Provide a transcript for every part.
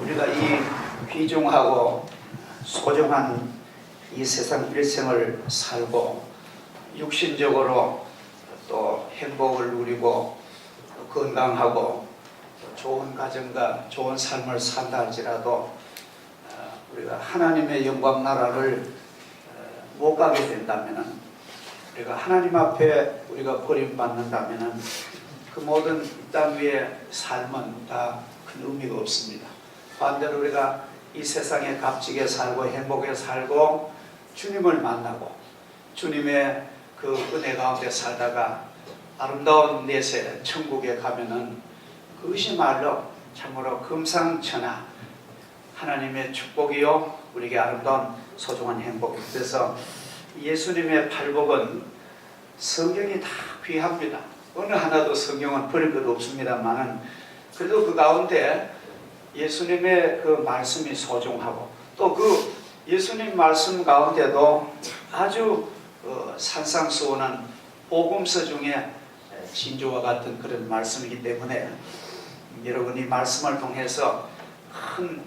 우리가 이 귀중하고 소중한 이 세상 일생을 살고 육신적으로 또 행복을 누리고 건강하고 좋은 가정과 좋은 삶을 산다 할지라도 우리가 하나님의 영광 나라를 못 가게 된다면, 우리가 하나님 앞에 우리가 버림받는다면 그 모든 땅 위의 삶은 다 큰 의미가 없습니다. 반대로 우리가 이 세상에 값지게 살고 행복하게 살고 주님을 만나고 주님의 그 은혜 가운데 살다가 아름다운 내세 천국에 가면은 그것이 말로 참으로 금상첨화 하나님의 축복이요 우리에게 아름다운 소중한 행복입니다. 그래서 예수님의 팔복은 성경이 다 귀합니다. 어느 하나도 성경은 버릴 것 없습니다만은 그래도 그 가운데 예수님의 그 말씀이 소중하고 또 그 예수님 말씀 가운데도 아주 산상수훈한 복음서 중에 진주와 같은 그런 말씀이기 때문에 여러분이 말씀을 통해서 큰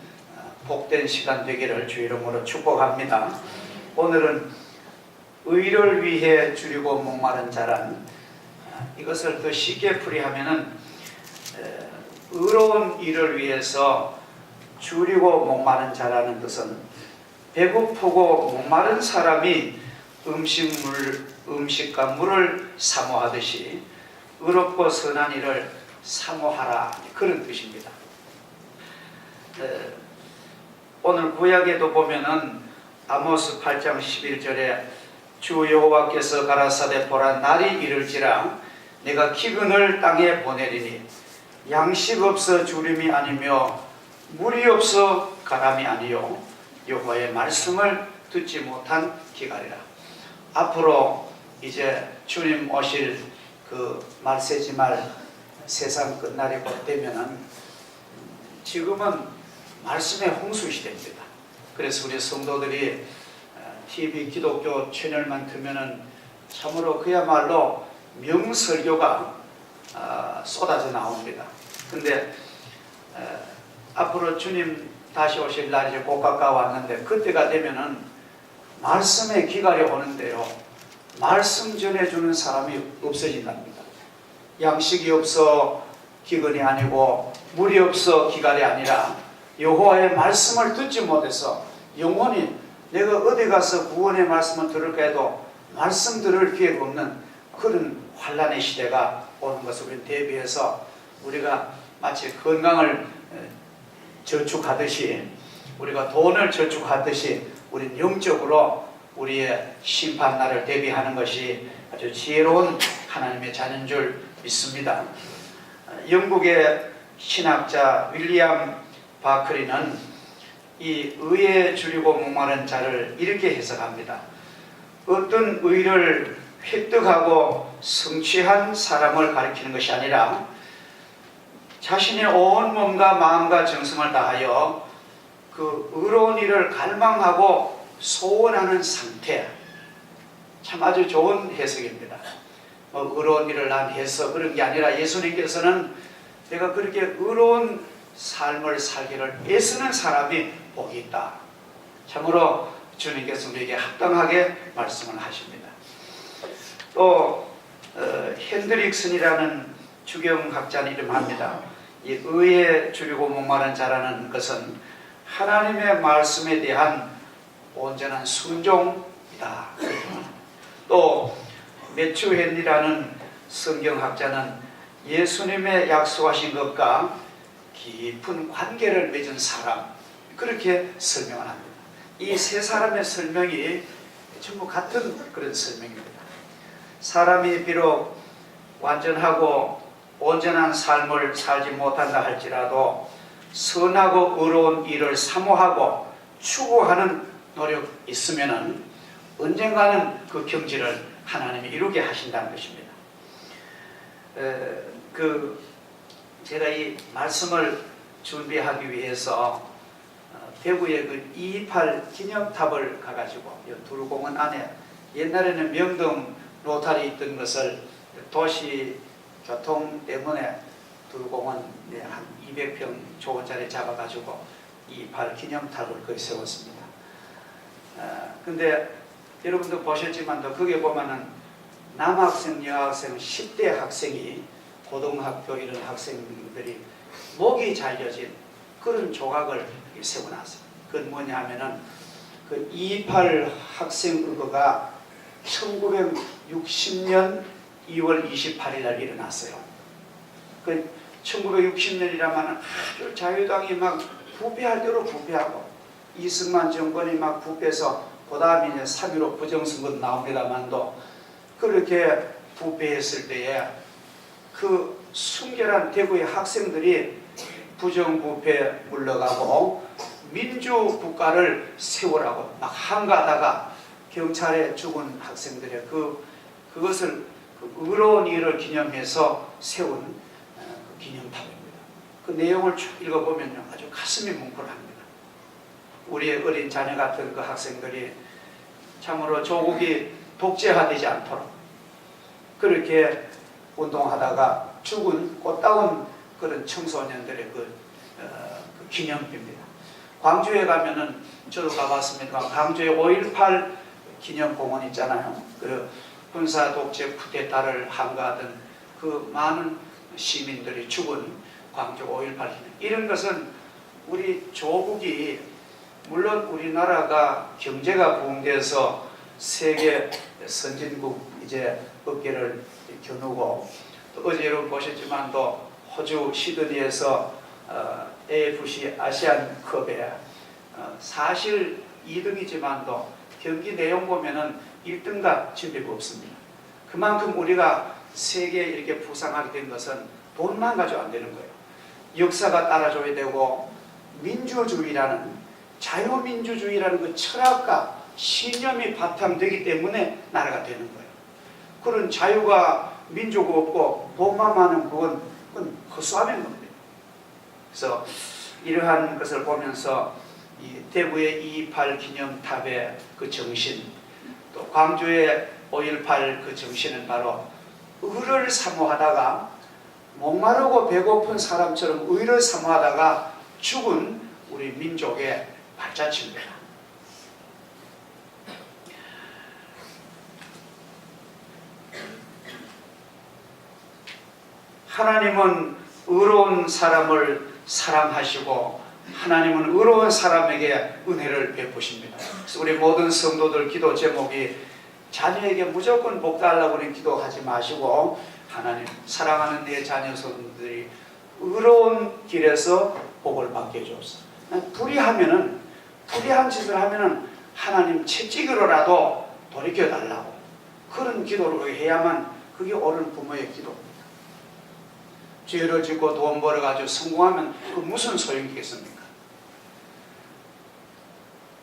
복된 시간 되기를 주 이름으로 축복합니다. 오늘은 의를 위해 줄이고 목마른 자란, 이것을 더 쉽게 풀이하면은 의로운 일을 위해서 줄이고 목마른 자라는 것은 배고프고 목마른 사람이 음식과 물을 사모하듯이 의롭고 선한 일을 사모하라, 그런 뜻입니다. 오늘 구약에도 보면은 아모스 8장 11절에 주 여호와께서 가라사대 보라, 날이 이를지라 내가 기근을 땅에 보내리니 양식 없어 주림이 아니며 물이 없어 가람이 아니요 여호와의 말씀을 듣지 못한 기갈이라. 앞으로 이제 주님 오실 그 말세지말 세상 끝날이 곧 되면은 지금은 말씀의 홍수 시대입니다. 그래서 우리 성도들이 TV 기독교 채널만 틀면은 참으로 그야말로 명설교가 쏟아져 나옵니다. 근데 앞으로 주님 다시 오실 날이 이제 곧 가까웠는데 그때가 되면은 말씀의 기갈이 오는데요, 말씀 전해주는 사람이 없어진답니다. 양식이 없어 기근이 아니고 물이 없어 기갈이 아니라 여호와의 말씀을 듣지 못해서 영원히 내가 어디 가서 구원의 말씀을 들을까 해도 말씀 들을 기회가 없는 그런 환란의 시대가 오는 것을 우리는 대비해서 우리가 마치 건강을 저축하듯이, 우리가 돈을 저축하듯이 우리는 영적으로 우리의 심판날을 대비하는 것이 아주 지혜로운 하나님의 자녀인 줄 믿습니다. 영국의 신학자 윌리엄 바클리는 이 의에 줄이고 목마른 자를 이렇게 해석합니다. 어떤 의를 획득하고 성취한 사람을 가리키는 것이 아니라 자신의 온 몸과 마음과 정성을 다하여 그 의로운 일을 갈망하고 소원하는 상태, 참 아주 좋은 해석입니다. 의로운 일을 난 해서 그런 게 아니라 예수님께서는 내가 그렇게 의로운 삶을 살기를 애쓰는 사람이 복이 있다. 참으로 주님께서 우리에게 합당하게 말씀을 하십니다. 또 핸드릭슨이라는 주경학자는 이름합니다. 이 의에 줄이고 목마른 자라는 것은 하나님의 말씀에 대한 온전한 순종이다. 또 매튜 헨리라는 성경학자는 예수님의 약속하신 것과 깊은 관계를 맺은 사람, 그렇게 설명을 합니다. 이 세 사람의 설명이 전부 같은 그런 설명입니다. 사람이 비록 완전하고 온전한 삶을 살지 못한다 할지라도 선하고 의로운 일을 사모하고 추구하는 노력이 있으면은 언젠가는 그 경지를 하나님이 이루게 하신다는 것입니다. 제가 이 말씀을 준비하기 위해서 대구의 그 228 기념탑을 가가지고 두루공원 안에 옛날에는 명동 로타리 있던 것을 도시 교통 때문에 두루공원 한 200평 좋은 자리 잡아가지고 28 기념탑을 거기 세웠습니다. 근데 여러분도 보셨지만도 거기에 보면은 남학생, 여학생, 10대 학생이 고등학교 이런 학생들이 목이 잘려진 그런 조각을 세워놨어요. 그건 뭐냐 하면은 그 28 학생 의거가 1960년 2월 28일 날 일어났어요. 그 1960년이라면 아주 자유당이 막 부패할 대로 부패하고 이승만 정권이 막 부패해서 그 다음에 이제 3.15 부정선거 나옵니다만도 그렇게 부패했을 때에 그 순결한 대구의 학생들이 부정부패 물러가고 민주국가를 세우라고 막 한가하다가 경찰에 죽은 학생들의 그것을 의로운 일을 기념해서 세운 그 기념탑입니다. 그 내용을 쭉 읽어보면요 아주 가슴이 뭉클합니다. 우리의 어린 자녀 같은 그 학생들이 참으로 조국이 독재화되지 않도록 그렇게 운동하다가 죽은 꽃다운 그런 청소년들의 그 기념비입니다. 광주에 가면은 저도 가봤습니다. 광주에 5.18 기념공원 있잖아요. 그 군사 독재 쿠데타를 항거하던 그 많은 시민들이 죽은 광주 5.18 기념. 이런 것은 우리 조국이 물론 우리나라가 경제가 부흥돼서 세계 선진국 이제 어깨를 겨누고 또 어제 여러분 보셨지만 또 호주 시드니에서 AFC 아시안컵에 사실 2등이지만도 경기 내용 보면은 1등과 진배가 없습니다. 그만큼 우리가 세계에 이렇게 부상하게 된 것은 돈만 가지고 안 되는 거예요. 역사가 따라줘야 되고 민주주의라는 자유민주주의라는 그 철학과 신념이 바탕되기 때문에 나라가 되는 거예요. 그런 자유가 민주가 없고 돈만 많은 그건 허수아비인 겁니다. 그래서 이러한 것을 보면서 이 대구의 2.28 기념탑의 그 정신, 또 광주의 5.18 그 정신은 바로 의를 사모하다가 목마르고 배고픈 사람처럼 의를 사모하다가 죽은 우리 민족의 발자취입니다. 하나님은 의로운 사람을 사랑하시고 하나님은 의로운 사람에게 은혜를 베푸십니다. 그래서 우리 모든 성도들 기도 제목이 자녀에게 무조건 복 달라고 기도하지 마시고 하나님 사랑하는 내 자녀 성도들이 의로운 길에서 복을 받게 해주옵소서. 불의한 짓을 하면은 하나님 채찍으로라도 돌이켜 달라고 그런 기도를 해야만 그게 옳은 부모의 기도입니다. 죄를 짓고 돈 벌어가지고 성공하면 그 무슨 소용이 있겠습니까?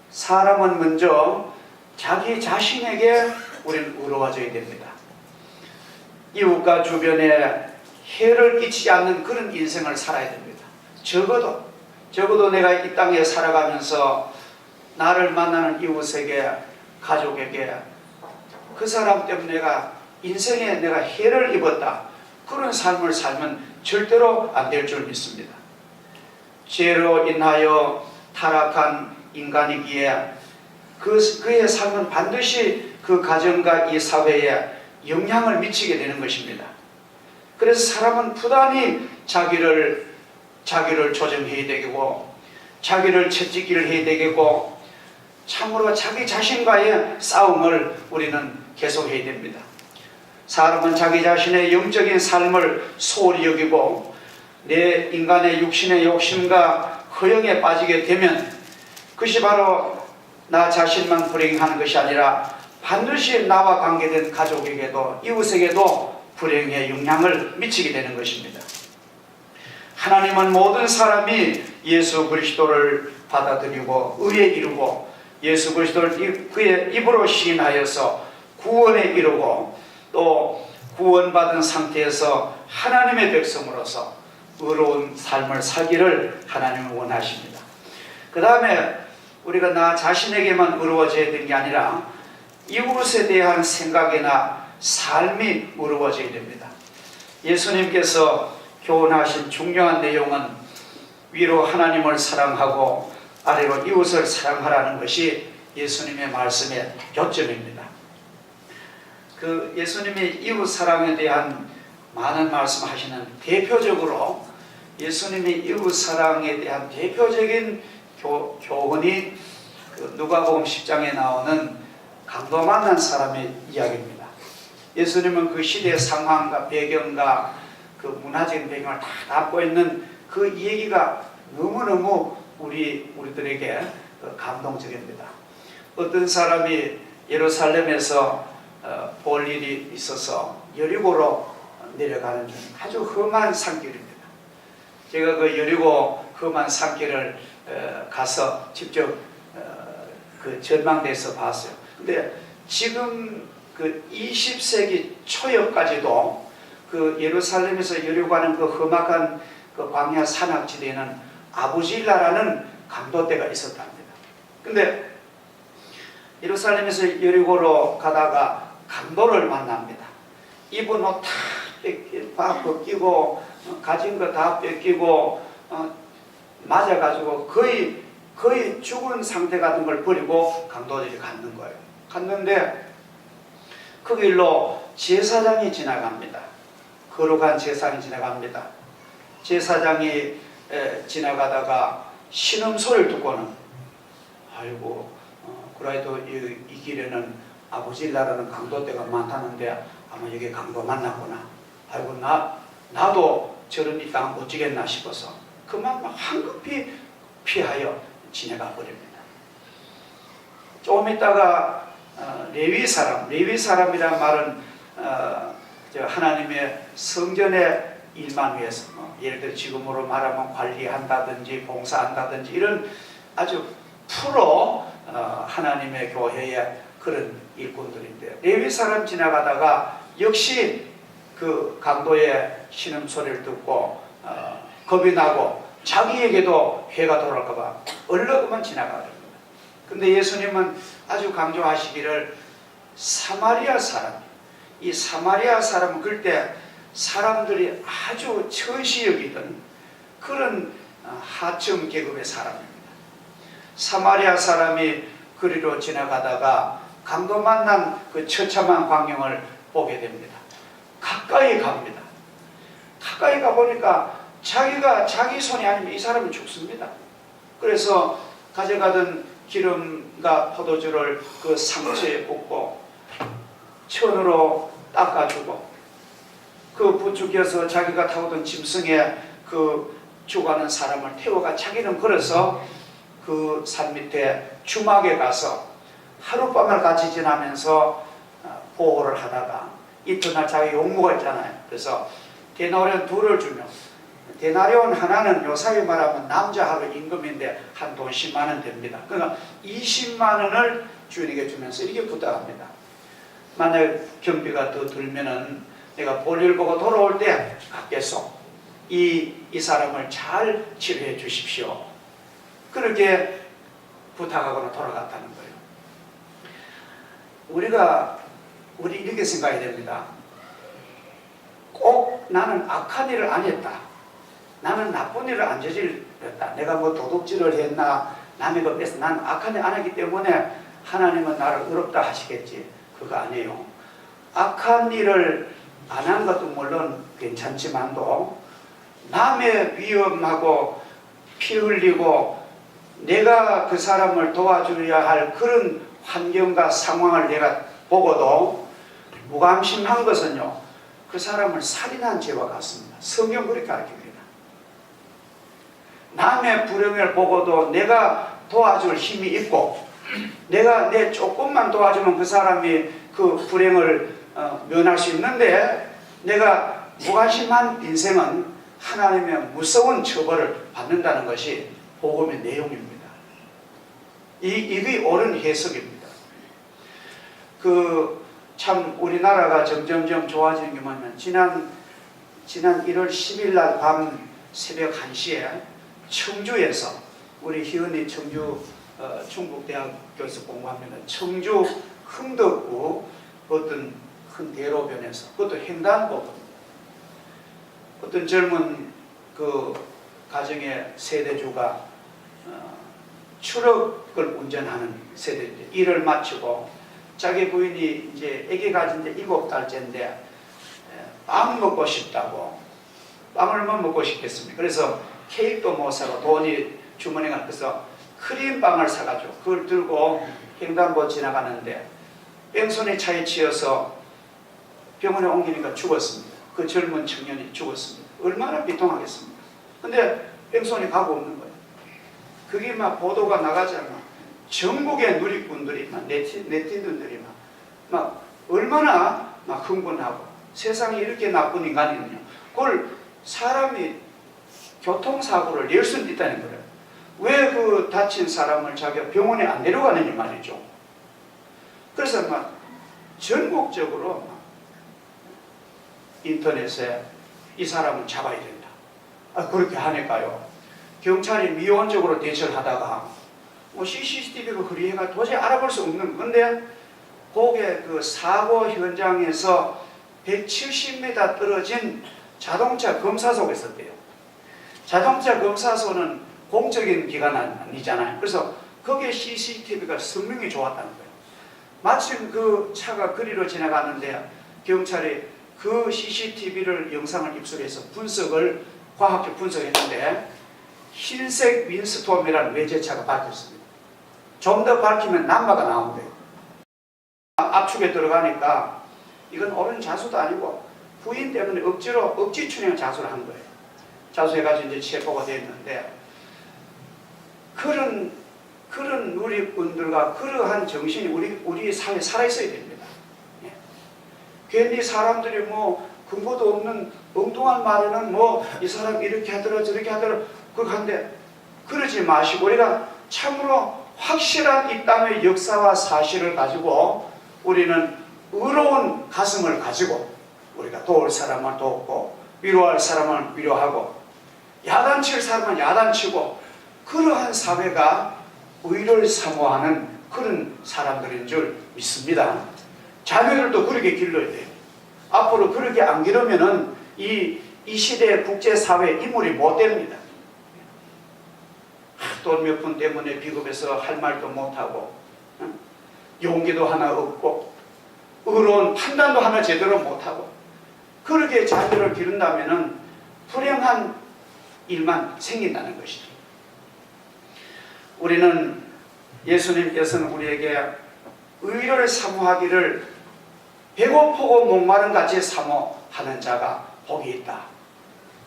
사람은 먼저 자기 자신에게 우리는 의로워져야 됩니다. 이웃과 주변에 해를 끼치지 않는 그런 인생을 살아야 됩니다. 적어도 내가 이 땅에 살아가면서 나를 만나는 이웃에게, 가족에게 그 사람 때문에 인생에 내가 해를 입었다. 그런 삶을 살면 절대로 안 될 줄 믿습니다. 죄로 인하여 타락한 인간이기에 그의 삶은 반드시 그 가정과 이 사회에 영향을 미치게 되는 것입니다. 그래서 사람은 부단히 자기를 조정해야 되고 자기를 채찍질 해야 되겠고 참으로 자기 자신과의 싸움을 우리는 계속해야 됩니다. 사람은 자기 자신의 영적인 삶을 소홀히 여기고 내 인간의 육신의 욕심과 허영에 빠지게 되면 그것이 바로 나 자신만 불행하는 것이 아니라 반드시 나와 관계된 가족에게도 이웃에게도 불행의 영향을 미치게 되는 것입니다. 하나님은 모든 사람이 예수 그리스도를 받아들이고 의에 이르고 예수 그리스도를 그의 입으로 시인하여서 구원에 이르고 또 구원받은 상태에서 하나님의 백성으로서 의로운 삶을 살기를 하나님은 원하십니다. 그 다음에 우리가 나 자신에게만 의로워져야 되는 게 아니라 이웃에 대한 생각이나 삶이 의로워져야 됩니다. 예수님께서 교훈하신 중요한 내용은 위로 하나님을 사랑하고 아래로 이웃을 사랑하라는 것이 예수님의 말씀의 요점입니다. 그 예수님의 이웃 사랑에 대한 많은 말씀하시는 대표적으로 예수님의 이웃 사랑에 대한 대표적인 교훈이 그 누가복음 10장에 나오는 강도 만난 사람의 이야기입니다. 예수님은 그 시대의 상황과 배경과 그 문화적인 배경을 다 담고 있는 그 얘기가 너무너무 우리들에게 감동적입니다. 어떤 사람이 예루살렘에서 볼 일이 있어서 여리고로 내려가는 중 아주 험한 산길입니다. 제가 그 여리고 험한 산길을 가서 직접 그 전망대에서 봤어요. 근데 지금 그 20세기 초여까지도 그 예루살렘에서 여리고 가는 그 험악한 그 광야 산악지대에는 아부질라라는 강도대가 있었답니다. 근데 예루살렘에서 여리고로 가다가 강도를 만납니다. 입은 옷 다 벗기고 가진 거 다 뺏기고 맞아가지고 거의 죽은 상태 같은 걸 버리고 강도들이 갔는 거예요. 갔는데 그 길로 제사장이 지나갑니다. 거룩한 제사장이 지나갑니다. 제사장이 지나가다가 신음소리를 듣고는 아이고 그래도 이 길에는 아부질라라는 강도대가 많다는데 아마 여기 강도 만났구나. 아이고 나도 저런 이 땅 못 지겠나 싶어서 그만 황급히 피하여 지나가 버립니다. 조금 있다가 레위 사람이란 말은 하나님의 성전의 일만 위해서 예를 들어 지금으로 말하면 관리한다든지 봉사한다든지 이런 아주 프로 하나님의 교회의 그런 일꾼들인데 레위 사람 지나가다가 역시 그 강도의 신음소리를 듣고 겁이 나고 자기에게도 해가 돌아올까봐 얼른 지나가버립니다. 근데 예수님은 아주 강조하시기를 사마리아 사람, 이 사마리아 사람은 그때 사람들이 아주 처시 여기던 그런 하층 계급의 사람입니다. 사마리아 사람이 그리로 지나가다가 강도 만난 그 처참한 광경을 보게 됩니다. 가까이 갑니다. 가까이 가보니까 자기 손이 아니면 이 사람은 죽습니다. 그래서 가져가던 기름과 포도주를 그 상처에 붓고 천으로 닦아주고 그 부축해서 자기가 타고던 짐승에 그 죽어가는 사람을 태워가 자기는 걸어서 그 산 밑에 주막에 가서 하룻밤을 같이 지나면서 보호를 하다가 이튿날 자기 용무가 있잖아요. 그래서 데나리온 둘을 주며 데나리온 하나는 요사이 말하면 남자 하루 임금인데 한 돈 10만 원 됩니다. 그러니까 20만 원을 주인에게 주면서 이렇게 부탁합니다. 만약 경비가 더 들면은 내가 볼일 보고 돌아올 때 갚겠소. 이 사람을 잘 치료해 주십시오. 그렇게 부탁하거나 돌아갔다는 거예요. 우리 이렇게 생각해야 됩니다. 꼭 나는 악한 일을 안 했다. 나는 나쁜 일을 안 저질렀다. 내가 뭐 도둑질을 했나 남의 것 뺏어 난 악한 일 안 했기 때문에 하나님은 나를 의롭다 하시겠지. 그거 아니에요. 악한 일을 안 한 것도 물론 괜찮지만도 남의 위험하고 피 흘리고 내가 그 사람을 도와줘야 할 그런 환경과 상황을 내가 보고도 무감심한 것은요, 그 사람을 살인한 죄와 같습니다. 성경 그렇게 가르칩니다. 남의 불행을 보고도 내가 도와줄 힘이 있고 내가 내 조금만 도와주면 그 사람이 그 불행을 면할 수 있는데 내가 무관심한 인생은 하나님의 무서운 처벌을 받는다는 것이 복음의 내용입니다. 이게 옳은 해석입니다. 참 우리나라가 점점점 좋아지는 게 뭐냐면 지난 1월 10일 날 밤 새벽 1시에 청주에서 우리 희은이 청주 충북대학교에서 공부합니다. 청주 흥덕구 어떤 큰 대로변에서 그것도 횡단보도입니다. 어떤 젊은 그 가정의 세대주가 트럭을 운전하는 세대인데 일을 마치고 자기 부인이 이제 아기 가진 지 7달째인데 빵 먹고 싶다고. 빵을 뭐 먹고 싶겠습니까? 그래서 케이크도 못 사고 돈이 주머니에 가서 크림빵을 사가지고 그걸 들고 횡단보 지나가는데 뺑소니 차에 치여서 병원에 옮기니까 죽었습니다. 그 젊은 청년이 죽었습니다. 얼마나 비통하겠습니까? 근데 뺑소니 가고 없는 거예요. 그게 막 보도가 나가잖아. 전국의 누리꾼들이 막 네티즌들이 막 얼마나 막 흥분하고 세상에 이렇게 나쁜 인간이 있느냐. 그걸 사람이 교통사고를 낼 수는 있다는 거예요. 왜 그 다친 사람을 자기가 병원에 안 데려가느냐 말이죠. 그래서 막 전국적으로 막 인터넷에 이 사람을 잡아야 된다. 그렇게 하니까요. 경찰이 미온적으로 대처를 하다가 뭐 CCTV가 흐리해가 도저히 알아볼 수 없는 건데 거기에 그 사고 현장에서 170m 떨어진 자동차 검사소가 있었대요. 자동차 검사소는 공적인 기관 아니잖아요. 그래서 거기에 CCTV가 선명히 좋았다는 거예요. 마침 그 차가 그리로 지나가는데 경찰이 그 CCTV를 영상을 입수해서 과학적 분석했는데 흰색 윈스톰이라는 외제차가 밝혔습니다. 좀 더 밝히면 남마가 나온대요. 압축에 들어가니까 이건 옳은 자수도 아니고 부인 때문에 억지로 억지추행 자수를 한 거예요. 자수해가지고 이제 체포가 됐는데 그런 누리꾼들과 그러한 정신이 우리 사회에 살아있어야 됩니다. 예. 괜히 사람들이 뭐 근거도 없는 엉뚱한 말에는 뭐 이 사람 이렇게 하더라 저렇게 하더라 그런데 그러지 마시고 우리가 참으로 확실한 이 땅의 역사와 사실을 가지고 우리는 의로운 가슴을 가지고 우리가 도울 사람을 돕고 위로할 사람을 위로하고 야단칠 사람은 야단치고 그러한 사회가 의를 사모하는 그런 사람들인 줄 믿습니다. 자녀들도 그렇게 길러야 돼요. 앞으로 그렇게 안 기르면은 이 시대의 국제사회 인물이 못 됩니다. 돈 몇 푼 때문에 비겁해서 할 말도 못하고 용기도 하나 없고 의로운 판단도 하나 제대로 못하고 그렇게 자녀를 기른다면은 불행한 일만 생긴다는 것이죠. 우리는 예수님께서는 우리에게 의를 사모하기를 배고프고 목마른 같이 사모하는 자가 복이 있다.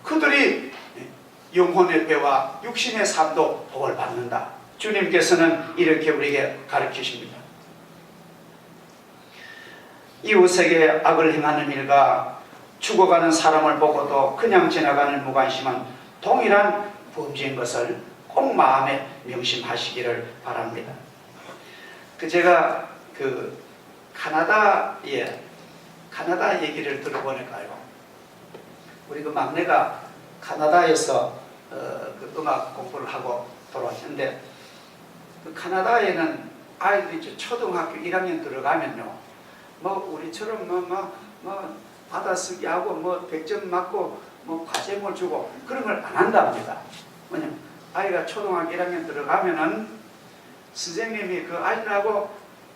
그들이 영혼의 배와 육신의 삶도 복을 받는다. 주님께서는 이렇게 우리에게 가르치십니다. 이웃에게 악을 행하는 일과 죽어가는 사람을 보고도 그냥 지나가는 무관심은 동일한 범죄인 것을 꼭 마음에 명심하시기를 바랍니다. 제가 카나다 얘기를 들어보니까요. 우리 그 막내가 카나다에서 그 음악 공부를 하고 돌아왔는데 그 카나다에는 아이들이 초등학교 1학년 들어가면요. 뭐 우리처럼 뭐 받아쓰기 하고 뭐 100점 맞고 뭐 과제물 주고 그런 걸 안 한답니다. 왜냐면 아이가 초등학교 1학년 들어가면은 선생님이 그 아이들하고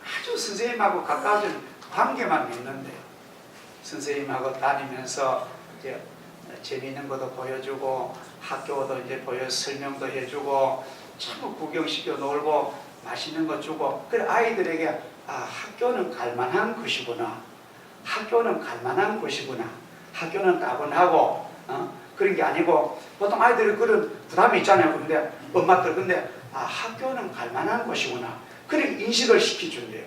아주 선생님하고 가까워진 관계만 있는데 선생님하고 다니면서 이제 재미있는 것도 보여주고 학교도 이제 설명도 해주고 참 구경시켜 놀고 맛있는 거 주고 그래 아이들에게 학교는 갈만한 것이구나. 학교는 갈만한 것이구나. 학교는 따분하고 그런 게 아니고 보통 아이들이 그런 부담이 있잖아요. 근데 엄마들 학교는 갈만한 것이구나. 그렇게 인식을 시켜준대요.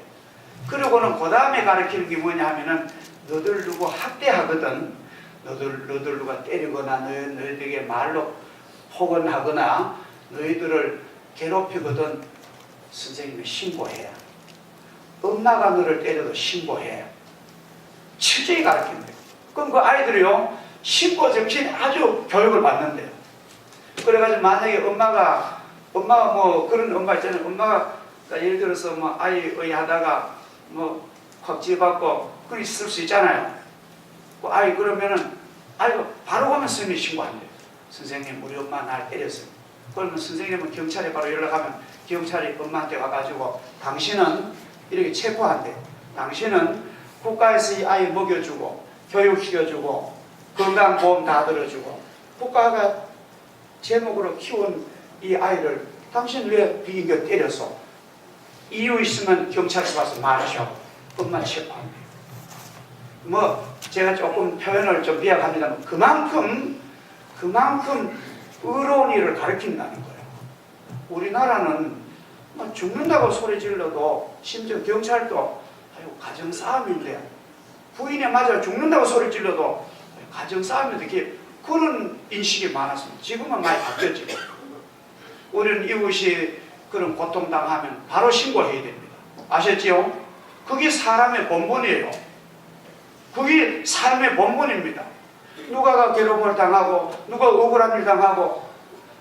그러고는 그 다음에 가르치는 게 뭐냐 하면은 너들 누구 학대하거든. 너들 누가 때리거나 너희들에게 말로 폭언하거나 너희들을 괴롭히거든 선생님이 신고해야. 엄마가 너를 때려도 신고해. 철저히 가르치는 거예요. 그럼 그 아이들이요 신고 정신에 아주 교육을 받는데요. 그래가지고 만약에 엄마가 뭐 그런 엄마 있잖아요. 엄마가 예를 들어서 뭐 아이 의하다가 뭐 확 집어받고 그런 있을 수 있잖아요. 그 아이 그러면은 아이가 바로 가면 선생님이 신고한대요. 선생님 우리 엄마 날 때렸어요. 그러면 선생님은 경찰에 바로 연락하면 경찰이 엄마한테 와가지고 당신은 이렇게 체포한대. 당신은 국가에서 이 아이 먹여주고 교육시켜주고 건강보험 다 들어주고 국가가 제목으로 키운 이 아이를 당신 왜 비긴겨 때려서 이유 있으면 경찰서 가서 말하셔. 엄마 체포합니다. 뭐 제가 조금 표현을 좀 미약합니다만 그만큼 의로운 일을 가르친다는 거예요. 우리나라는 뭐 죽는다고 소리 질러도 심지어 경찰도 가정싸움인데 부인에 맞아 죽는다고 소리 질러도 가정싸움인데 이렇게 그런 인식이 많았습니다. 지금은 많이 바뀌었죠. 우리는 이웃이 그런 고통당하면 바로 신고해야 됩니다. 아셨지요? 그게 사람의 본분이에요. 그게 삶의 본분입니다. 누가가 괴로움을 당하고 누가 억울한 일 당하고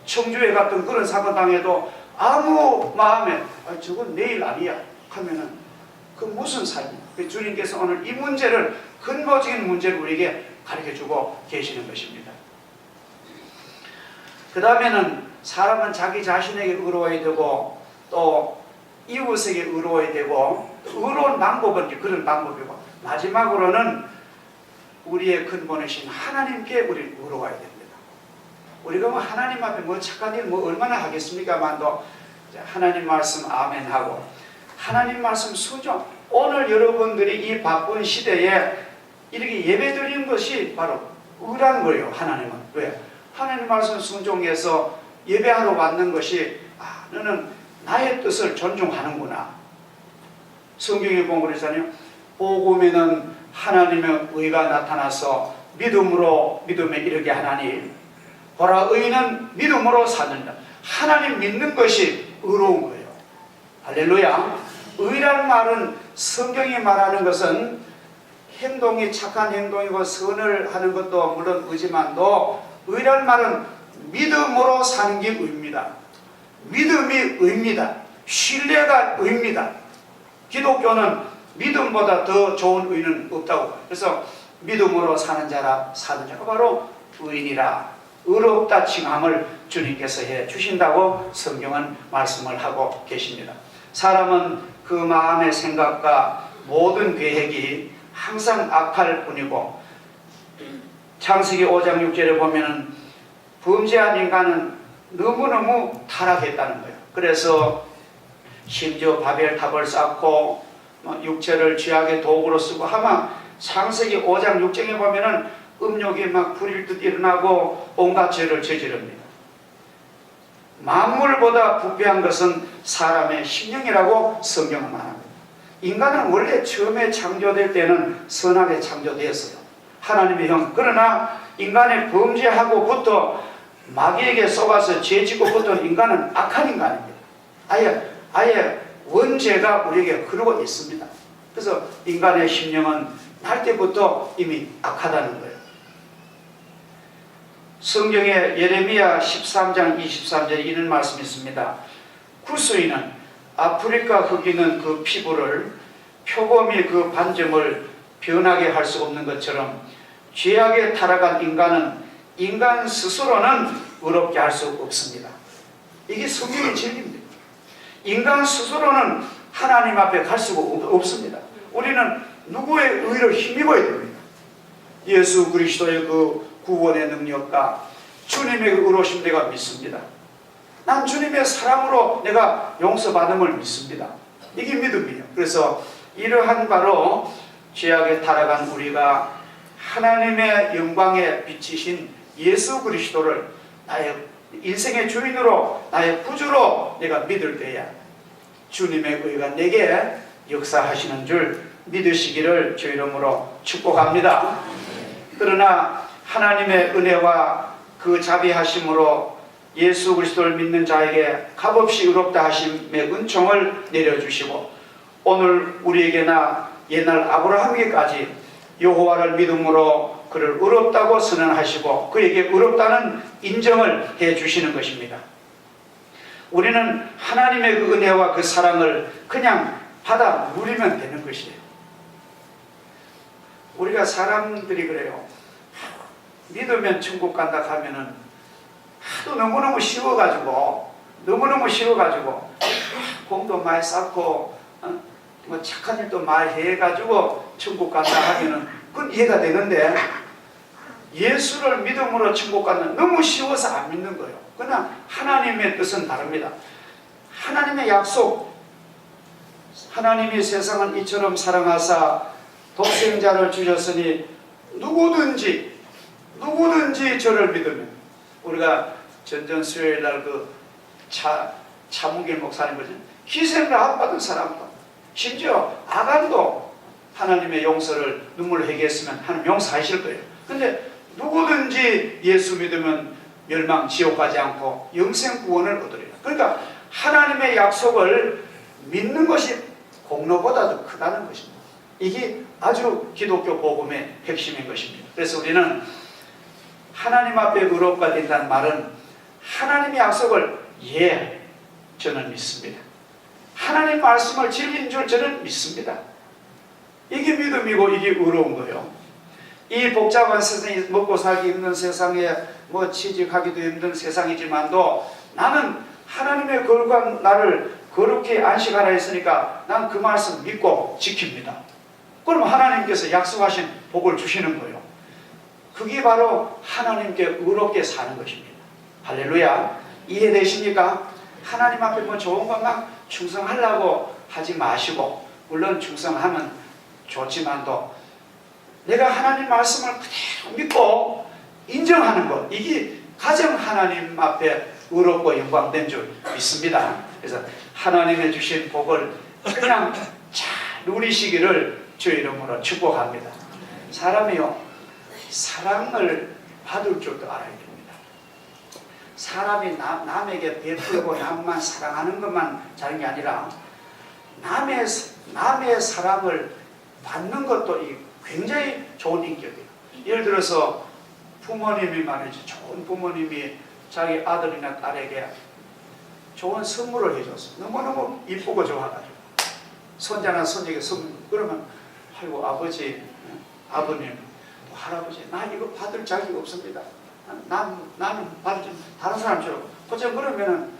청주에 갔던 그런 사건 당해도 아무 마음에 저건 내일 아니야 하면은 그 무슨 삶이야. 주님께서 오늘 이 문제를 근본적인 문제를 우리에게 가르쳐주고 계시는 것입니다. 그 다음에는 사람은 자기 자신에게 의로워야 되고 또 이웃에게 의로워야 되고 의로운 방법은 그런 방법이고 마지막으로는 우리의 근본이신 하나님께 우리는 의로워야 됩니다. 우리가 뭐 하나님 앞에 뭐 착한 일 뭐 얼마나 하겠습니까만도 하나님 말씀 아멘하고 하나님 말씀 순종. 오늘 여러분들이 이 바쁜 시대에 이렇게 예배 드리는 것이 바로 의란 거예요. 하나님은. 왜? 하나님 말씀 순종해서 예배하러 왔는 것이 너는 나의 뜻을 존중하는구나. 성경에 보면 그러잖아요. 복음에는 하나님의 의가 나타나서 믿음에 이르게 하나니 보라 의인은 믿음으로 사는다. 하나님 믿는 것이 의로운 거예요. 할렐루야. 의란 말은 성경이 말하는 것은 행동이 착한 행동이고 선을 하는 것도 물론 의지만도 의란 말은 믿음으로 사는 게 의입니다. 믿음이 의입니다. 신뢰가 의입니다. 기독교는 믿음보다 더 좋은 의는 없다고. 그래서 믿음으로 사는 자가 바로 의인이라 의롭다 칭함을 주님께서 해 주신다고 성경은 말씀을 하고 계십니다. 사람은 그 마음의 생각과 모든 계획이 항상 악할 뿐이고 창세기 5장 6절에 보면은 범죄한 인간은 너무너무 타락했다는 거예요. 그래서 심지어 바벨탑을 쌓고 육체를 죄악의 도구로 쓰고 하면 창세기 5장 6장에 보면은 음욕이 막 불일 듯 일어나고 온갖 죄를 저지릅니다. 만물보다 부패한 것은 사람의 심령이라고 성경은 말합니다. 인간은 원래 처음에 창조될 때는 선하게 창조되었어요. 하나님의 형. 그러나 인간이 범죄하고부터 마귀에게 속아서 죄짓고부터 인간은 악한 인간입니다. 아예 원죄가 우리에게 흐르고 있습니다. 그래서 인간의 심령은 날 때부터 이미 악하다는 거예요. 성경에 예레미야 13장 23절에 이런 말씀이 있습니다. 구스인은 아프리카 흑인은 그 피부를 표범이 그 반점을 변하게 할 수 없는 것처럼 죄악에 타락한 인간은 인간 스스로는 의롭게 할 수 없습니다. 이게 성경의 진리입니다. 인간 스스로는 하나님 앞에 갈 수가 없습니다. 우리는 누구의 의를 힘입어야 됩니다. 예수 그리스도의 그 구원의 능력과 주님의 의로우심 내가 믿습니다. 난 주님의 사랑으로 내가 용서받음을 믿습니다. 이게 믿음이에요. 그래서 이러한 바로 죄악에 타락한 우리가 하나님의 영광에 비치신 예수 그리스도를 나의 인생의 주인으로 나의 구주로 내가 믿을 때야 주님의 의가 내게 역사하시는 줄 믿으시기를 주 이름으로 축복합니다. 그러나 하나님의 은혜와 그 자비하심으로 예수 그리스도를 믿는 자에게 값없이 의롭다 하심의 은총을 내려주시고 오늘 우리에게나 옛날 아브라함에게까지 여호와를 믿음으로 그를 의롭다고 선언하시고 그에게 의롭다는 인정을 해주시는 것입니다. 우리는 하나님의 그 은혜와 그 사랑을 그냥 받아 누리면 되는 것이에요. 우리가 사람들이 그래요. 믿으면 천국 간다 하면은 하도 너무너무 쉬워가지고 공도 많이 쌓고 뭐 착한 일도 많이 해가지고 천국 간다 하면은 그건 이해가 되는데, 예수를 믿음으로 천국 간다 너무 쉬워서 안 믿는 거예요. 그러나 하나님의 뜻은 다릅니다. 하나님의 약속, 하나님이 세상을 이처럼 사랑하사 독생자를 주셨으니 누구든지 저를 믿으면, 우리가 전전 수요일 날 차문길 목사님 보죠. 희생을 합받은 사람도, 심지어 아간도 하나님의 용서를 눈물을 회개했으면 하나님 용서하실 거예요. 근데 누구든지 예수 믿으면 멸망 지옥 가지 않고 영생 구원을 얻으리라. 그러니까 하나님의 약속을 믿는 것이 공로보다 더 크다는 것입니다. 이게 아주 기독교 복음의 핵심인 것입니다. 그래서 우리는 하나님 앞에 의롭가 된다는 말은 하나님의 약속을 저는 믿습니다. 하나님 말씀을 진리인 줄 저는 믿습니다. 이게 믿음이고 이게 의로운 거예요. 이 복잡한 세상에, 먹고 살기 힘든 세상에 뭐 취직하기도 힘든 세상이지만도 나는 하나님의 거룩한 나를 거룩히 안식하라 했으니까 난 그 말씀 믿고 지킵니다. 그럼 하나님께서 약속하신 복을 주시는 거예요. 그게 바로 하나님께 의롭게 사는 것입니다. 할렐루야. 이해되십니까? 하나님 앞에 뭐 좋은 것만 충성하려고 하지 마시고, 물론 충성하면 좋지만도 내가 하나님 말씀을 그대로 믿고 인정하는 것, 이게 가장 하나님 앞에 의롭고 영광된 줄 믿습니다. 그래서 하나님의 주신 복을 그냥 잘 누리시기를 주의 이름으로 축복합니다. 사람이요, 사랑을 받을 줄도 알아야 됩니다. 사람이 남에게 베풀고 남만 사랑하는 것만 잘하는 게 아니라 남의 사랑을 받는 것도 굉장히 좋은 인격이에요. 예를 들어서 부모님이 말이죠. 좋은 부모님이 자기 아들이나 딸에게 좋은 선물을 해줬어. 너무너무 이쁘고 좋아가지고 손자나 손녀에게 선물, 그러면 아이고 아버지, 아버님, 할아버지, 나 이거 받을 자격이 없습니다. 나는 받을 줄 다른 사람처럼. 보통 그러면은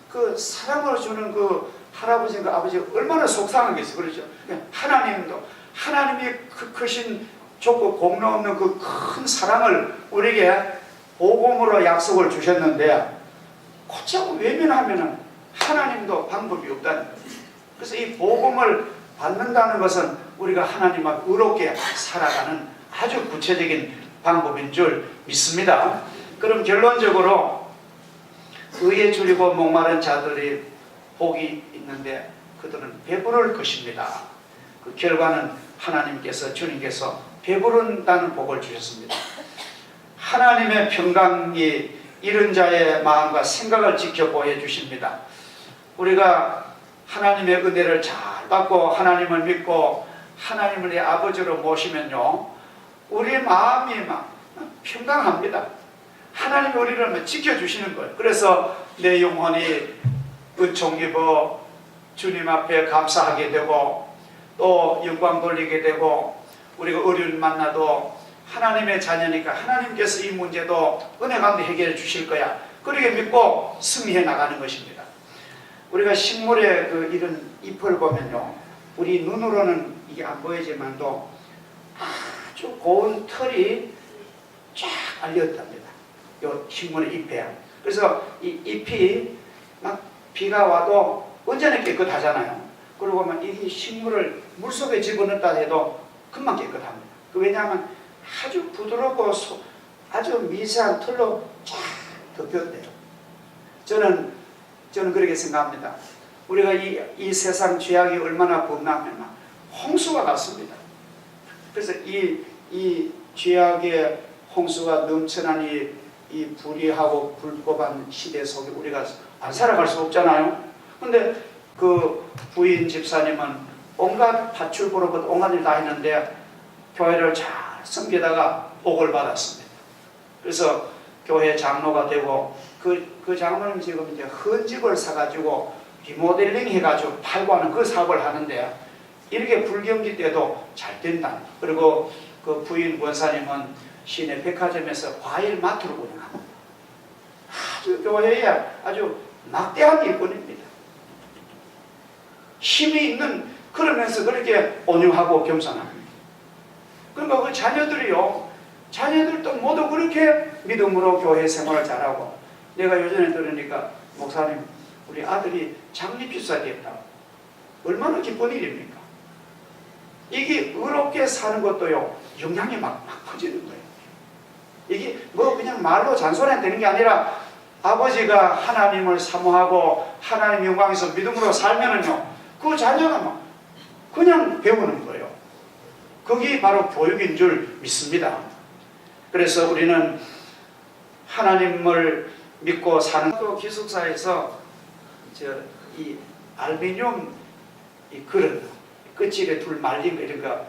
그 사랑을 주는 그 할아버지가 아버지가 얼마나 속상하겠어. 그렇죠? 하나님도 하나님이 그 크신 좁고 공로 없는 그 큰 사랑을 우리에게 복음으로 약속을 주셨는데 곧장 외면하면은 하나님도 방법이 없다는 거예요. 그래서 이 복음을 받는다는 것은 우리가 하나님 앞 의롭게 살아가는 아주 구체적인 방법인 줄 믿습니다. 그럼 결론적으로 의에 줄이고 목마른 자들이 복이 있는데 그들은 배부를 것입니다. 그 결과는 하나님께서, 주님께서 배부른다는 복을 주셨습니다. 하나님의 평강이 이른 자의 마음과 생각을 지켜 보여주십니다. 우리가 하나님의 은혜를 잘 받고 하나님을 믿고 하나님을 내 아버지로 모시면요, 우리의 마음이 막 평강합니다. 하나님이 우리를 지켜주시는 거예요. 그래서 내 영혼이 은총 입어 주님 앞에 감사하게 되고 또 영광 돌리게 되고, 우리가 어려움 만나도 하나님의 자녀니까 하나님께서 이 문제도 은혜 가운데 해결해 주실 거야, 그렇게 믿고 승리해 나가는 것입니다. 우리가 식물의 이런 잎을 보면요, 우리 눈으로는 이게 안 보이지만도 아주 고운 털이 쫙 알렸답니다. 이 식물의 잎에. 그래서 이 잎이 막 비가 와도 언제나 깨끗하잖아요. 그러고 보면 이 식물을 물속에 집어넣었다 해도 금방 깨끗합니다. 왜냐하면 아주 부드럽고 아주 미세한 털로 쫙 덮였대요. 저는 그렇게 생각합니다. 우리가 이 세상 죄악이 얼마나 범람하면 홍수가 같습니다. 그래서 이 죄악의 홍수가 넘쳐난 이 불의하고 불법한 시대 속에 우리가 안 살아갈 수 없잖아요. 근데 그 부인 집사님은 온갖 파출부로부터 온갖 일 다 했는데 교회를 잘 섬기다가 복을 받았습니다. 그래서 교회 장로가 되고 그 장로님 지금 이제 헌집을 사가지고 리모델링 해가지고 팔고 하는 그 사업을 하는데 이렇게 불경기 때도 잘 된다. 그리고 그 부인 권사님은 시내 백화점에서 과일 마트를 운영합니다. 그 교회에 아주 막대한 일꾼입니다. 힘이 있는, 그러면서 그렇게 온유하고 겸손합니다. 그러니까 그 자녀들도 모두 그렇게 믿음으로 교회 생활을 잘하고, 내가 요전에 들으니까 목사님 우리 아들이 장립주사 됐다. 얼마나 기쁜 일입니까? 이게 의롭게 사는 것도요, 영향이 막 퍼지는 거예요. 이게 뭐 그냥 말로 잔소리 되는 게 아니라 아버지가 하나님을 사모하고 하나님 영광에서 믿음으로 살면은요, 그 자녀가 막 그냥 배우는 거예요. 그게 바로 교육인 줄 믿습니다. 그래서 우리는 하나님을 믿고 사는, 또 기숙사에서 이 알루미늄 이 그릇 끝집에 둘 말린 거, 이런 거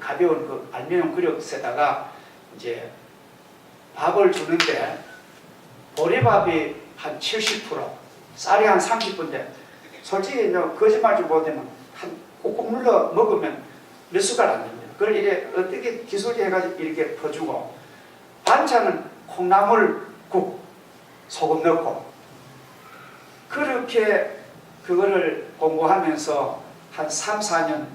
가벼운 그 알루미늄 그릇에다가 이제 밥을 주는데 보리밥이 한 70%, 쌀이 한 30%인데 솔직히 거짓말 좀 못하면 한 꼭꼭 눌러 먹으면 몇 숟갈 안 됩니다. 그걸 이래 어떻게 기술이 해가지고 이렇게 퍼주고, 반찬은 콩나물국 소금 넣고, 그렇게 그거를 공부하면서 한 3, 4년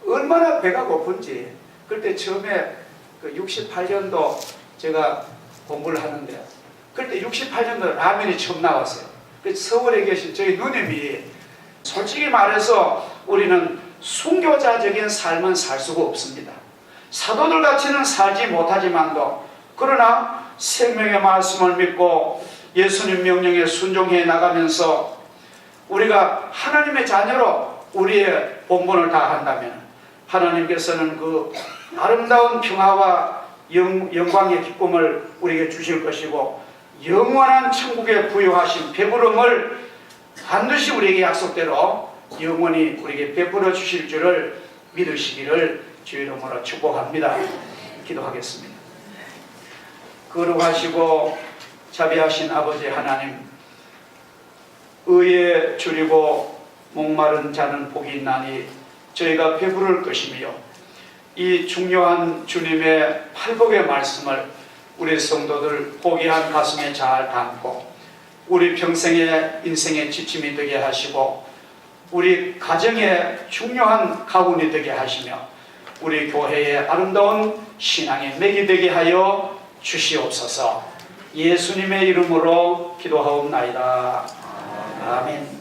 얼마나 배가 고픈지. 그때 처음에 그 68년도 제가 공부를 하는데, 그때 68년도 라면이 처음 나왔어요. 서울에 계신 저희 누님이, 솔직히 말해서 우리는 순교자적인 삶은 살 수가 없습니다. 사도들 같이는 살지 못하지만도, 그러나 생명의 말씀을 믿고 예수님 명령에 순종해 나가면서 우리가 하나님의 자녀로 우리의 본분을 다한다면 하나님께서는 그 아름다운 평화와 영광의 기쁨을 우리에게 주실 것이고, 영원한 천국에 부여하신 배부름을 반드시 우리에게 약속대로 영원히 우리에게 베풀어 주실 줄을 믿으시기를 주의 이름으로 축복합니다. 기도하겠습니다. 거룩하시고 자비하신 아버지 하나님, 의에 줄이고 목마른 자는 복이 있나니 저희가 배부를 것이며, 이 중요한 주님의 팔복의 말씀을 우리 성도들 포기한 가슴에 잘 담고 우리 평생의 인생의 지침이 되게 하시고, 우리 가정의 중요한 가훈이 되게 하시며, 우리 교회의 아름다운 신앙의 맥이 되게 하여 주시옵소서. 예수님의 이름으로 기도하옵나이다. 아멘.